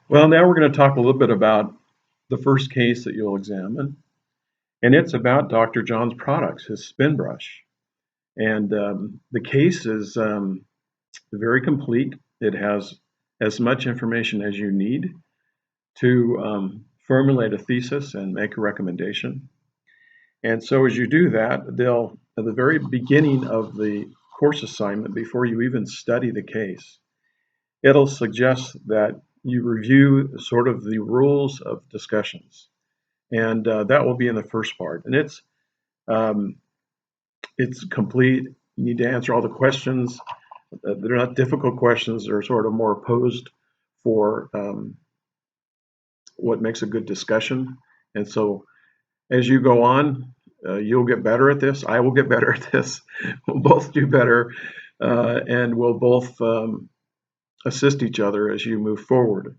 Well, now we're going to talk a little bit about the first case that you'll examine, and it's about Dr. John's products, his spin brush. And the case is very complete. It has as much information as you need to formulate a thesis and make a recommendation. And so as you do that, they'll, at the very beginning of the course assignment, before you even study the case, it'll suggest that you review sort of the rules of discussions, and that will be in the first part. And um, it's complete. You need to answer all the questions. They're not difficult questions. They're sort of more posed for what makes a good discussion. And so as you go on, you'll get better at this. I will get better at this. We'll both do better, and we'll both assist each other as you move forward.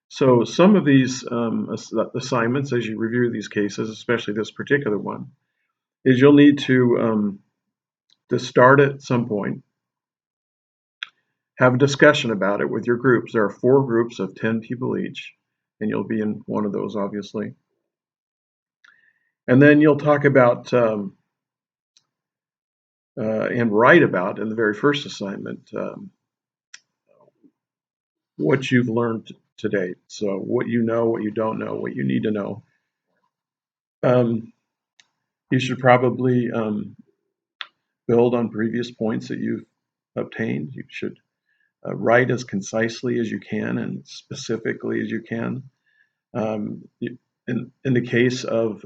So some of these assignments, as you review these cases, especially this particular one, is you'll need to start at some point, have a discussion about it with your groups. There are 4 groups of 10 people each, and you'll be in one of those, obviously. And then you'll talk about and write about in the very first assignment what you've learned to date. So what you know, what you don't know, what you need to know. You should probably build on previous points that you've obtained. You should write as concisely as you can and specifically as you can. In the case of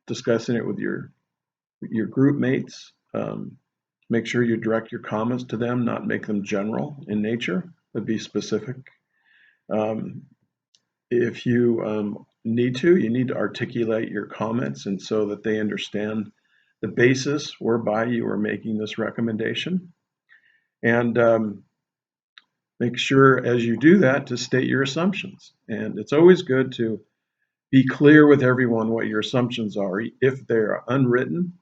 discussing it with your group mates, make sure you direct your comments to them, not make them general in nature, but be specific. If you need to, you need to articulate your comments and so that they understand the basis whereby you are making this recommendation. And make sure as you do that to state your assumptions. And it's always good to be clear with everyone what your assumptions are. If they're unwritten,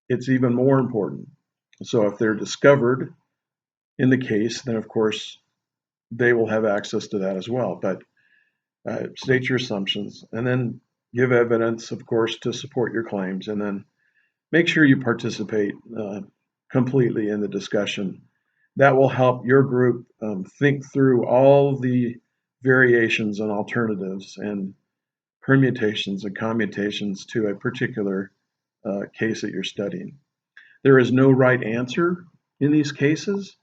it's even more important. So if they're discovered in the case, then of course they will have access to that as well. But state your assumptions and then give evidence, of course, to support your claims. And then make sure you participate completely in the discussion. That will help your group think through all the variations and alternatives and permutations and commutations to a particular case that you're studying. There is no right answer in these cases.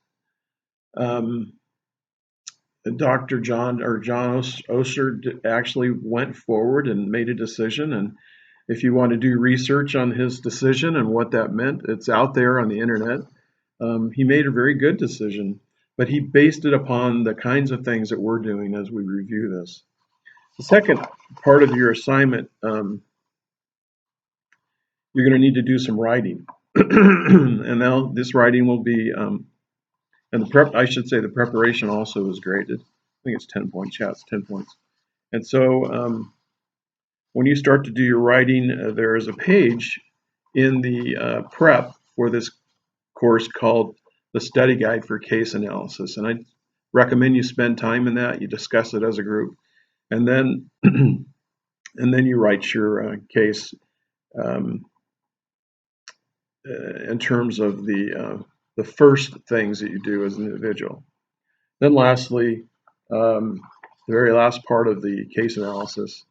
Dr. John Oster actually went forward and made a decision. And if you want to do research on his decision and what that meant, it's out there on the internet. He made a very good decision, but he based it upon the kinds of things that we're doing as we review this. The second part of your assignment, you're going to need to do some writing. And now this writing will be, and I should say the preparation also is graded. I think it's 10 points. Yeah, it's 10 points. And so when you start to do your writing, there is a page in the prep for this course called the Study Guide for Case Analysis. And I recommend you spend time in that. You discuss it as a group. And then and then you write your case in terms of the first things that you do as an individual. Then lastly, the very last part of the case analysis